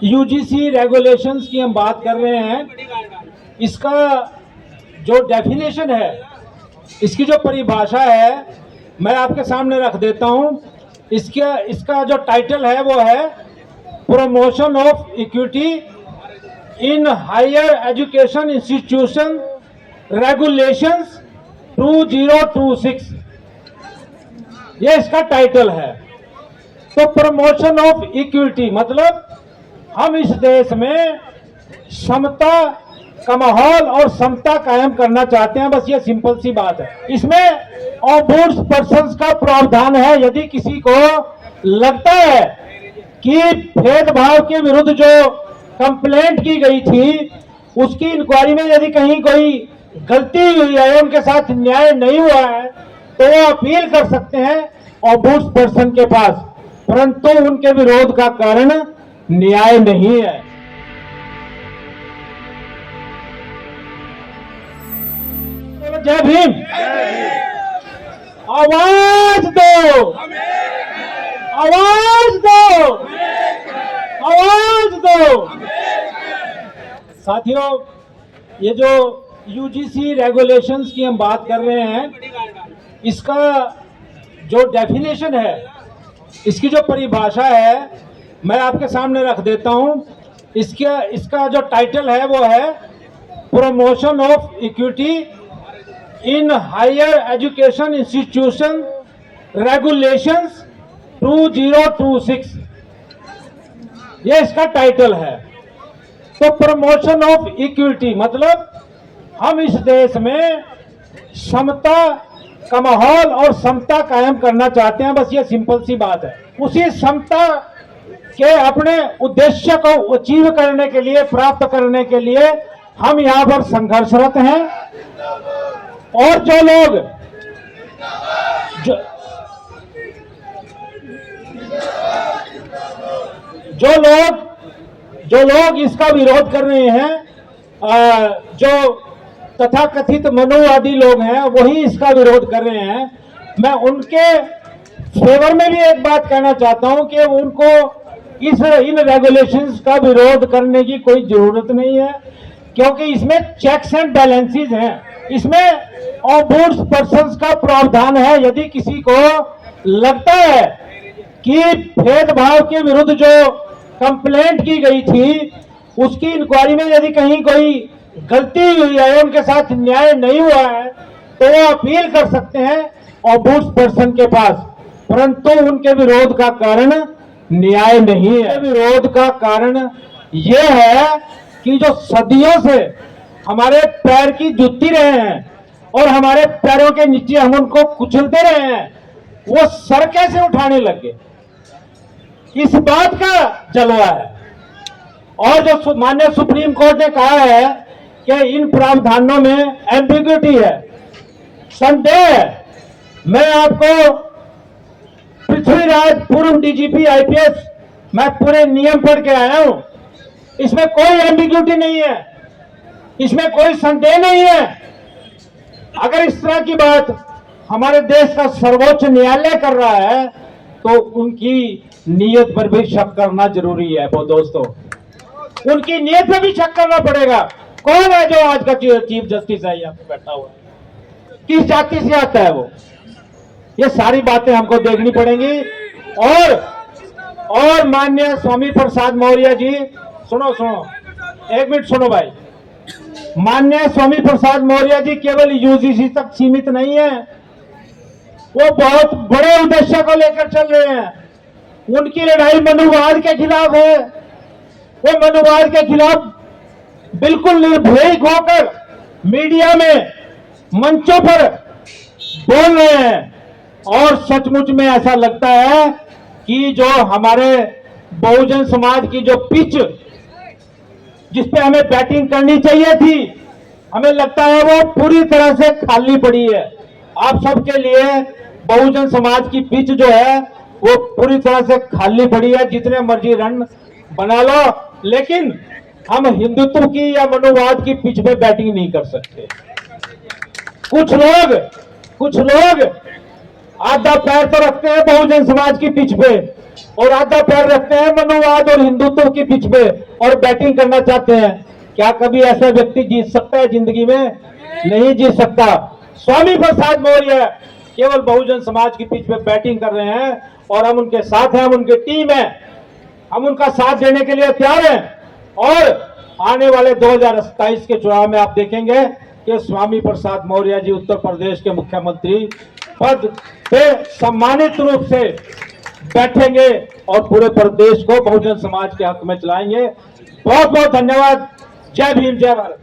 UGC regulations की हम बात कर रहे हैं। इसका जो डेफिनेशन है, इसकी जो परिभाषा है, मैं आपके सामने रख देता हूं। इसका जो टाइटल है वो है promotion of equity in higher education institution regulations 2026, ये इसका टाइटल है। तो प्रमोशन ऑफ इक्विटी मतलब हम इस देश में समता का माहौल और समता कायम करना चाहते हैं, बस ये सिंपल सी बात है। इसमें ऑब्यूर्स पर्संस का प्रावधान है। यदि किसी को लगता है कि भेदभाव के विरुद्ध जो कंप्लेंट की गई थी उसकी इंक्वायरी में यदि कहीं कोई गलती हुई है, उनके साथ न्याय नहीं हुआ है, तो वो अपील कर सकते हैं ऑब्यूर्स पर्सन के पास, परंतु उनके विरोध का कारण न्याय नहीं है। जय भीम। आवाज दो, आवाज दो, आवाज दो। साथियों, ये जो यूजीसी रेगुलेशंस की हम बात कर रहे हैं, इसका जो डेफिनेशन है, इसकी जो परिभाषा है, मैं आपके सामने रख देता हूं। इसका जो टाइटल है वो है promotion of equity in higher education institution regulations 2026, ये इसका टाइटल है। तो प्रमोशन ऑफ इक्विटी मतलब हम इस देश में समता का माहौल और समता कायम करना चाहते हैं, बस ये सिंपल सी बात है। उसी समता के अपने उद्देश्य को अचीव करने के लिए, प्राप्त करने के लिए हम यहां पर संघर्षरत हैं। और जो लोग इसका विरोध कर रहे हैं, जो तथाकथित मनुवादी लोग हैं, वही इसका विरोध कर रहे हैं। मैं उनके फेवर में भी एक बात कहना चाहता हूं कि उनको इन रेगुलेशंस का विरोध करने की कोई जरूरत नहीं है, क्योंकि इसमें चेक्स एंड बैलेंसेस हैं। इसमें ऑब्यूर्स पर्संस का प्रावधान है। यदि किसी को लगता है कि भेदभाव के विरुद्ध जो कंप्लेंट की गई थी उसकी इंक्वायरी में यदि कहीं कोई गलती हुई है, उनके साथ न्याय नहीं हुआ है, तो वो अपील कर सकते हैं ऑब्यूर्स पर्सन के पास, परंतु उनके विरोध का कारण न्याय नहीं है। विरोध का कारण यह है कि जो सदियों से हमारे पैर की जुत्ती रहे हैं और हमारे पैरों के नीचे हम उनको कुचलते रहे हैं, वो सर कैसे उठाने लगे, इस बात का जलवा है। और जो माननीय सुप्रीम कोर्ट ने कहा है कि इन प्रावधानों में एम्बिग्युइटी है, संदेह है। मैं आपको पृथ्वीराज पूर्व डीजीपी आईपीएस, मैं पूरे नियम पढ़ के आया हूं। इसमें कोई एम्बिग्युइटी नहीं है, इसमें कोई संदेह नहीं है। अगर इस तरह की बात हमारे देश का सर्वोच्च न्यायालय कर रहा है तो उनकी नीयत पर भी शक करना जरूरी है। वो दोस्तों, उनकी नीयत पर भी शक करना पड़ेगा। कौन है जो आज का चीफ जस्टिस है यहाँ पे बैठा हुआ, किस जाति से आता है वो, ये सारी बातें हमको देखनी पड़ेंगी। और माननीय स्वामी प्रसाद मौर्य जी, सुनो एक मिनट सुनो भाई। माननीय स्वामी प्रसाद मौर्य जी केवल यूजीसी तक सीमित नहीं है, वो बहुत बड़े उद्देश्य को लेकर चल रहे हैं। उनकी लड़ाई मनुवाद के खिलाफ है। वो मनुवाद के खिलाफ बिल्कुल निर्भीक होकर मीडिया में, मंचों पर बोल रहे हैं। और सचमुच में ऐसा लगता है कि जो हमारे बहुजन समाज की जो पिच जिसपे हमें बैटिंग करनी चाहिए थी, हमें लगता है वो पूरी तरह से खाली पड़ी है। आप सबके लिए बहुजन समाज की पिच जो है वो पूरी तरह से खाली पड़ी है। जितने मर्जी रन बना लो, लेकिन हम हिंदुत्व की या मनुवाद की पिच पे बैटिंग नहीं कर सकते। कुछ लोग आधा पैर तो रखते हैं बहुजन समाज की पिच पे और आधा पैर रखते हैं मनुवाद और हिंदुत्व की पिच पे और बैटिंग करना चाहते हैं। क्या कभी ऐसा व्यक्ति जीत सकता है जिंदगी में? नहीं जीत सकता। स्वामी प्रसाद मौर्य केवल बहुजन समाज की पिच पे बैटिंग कर रहे हैं और हम उनके साथ हैं, हम उनकी टीम है, हम उनका साथ देने के लिए तैयार हैं। और आने वाले 2027 के चुनाव में आप देखेंगे कि स्वामी प्रसाद मौर्य जी उत्तर प्रदेश के मुख्यमंत्री पद पे सम्मानित रूप से बैठेंगे और पूरे प्रदेश को बहुजन समाज के हक में चलाएंगे। बहुत बहुत धन्यवाद। जय भीम, जय भारत।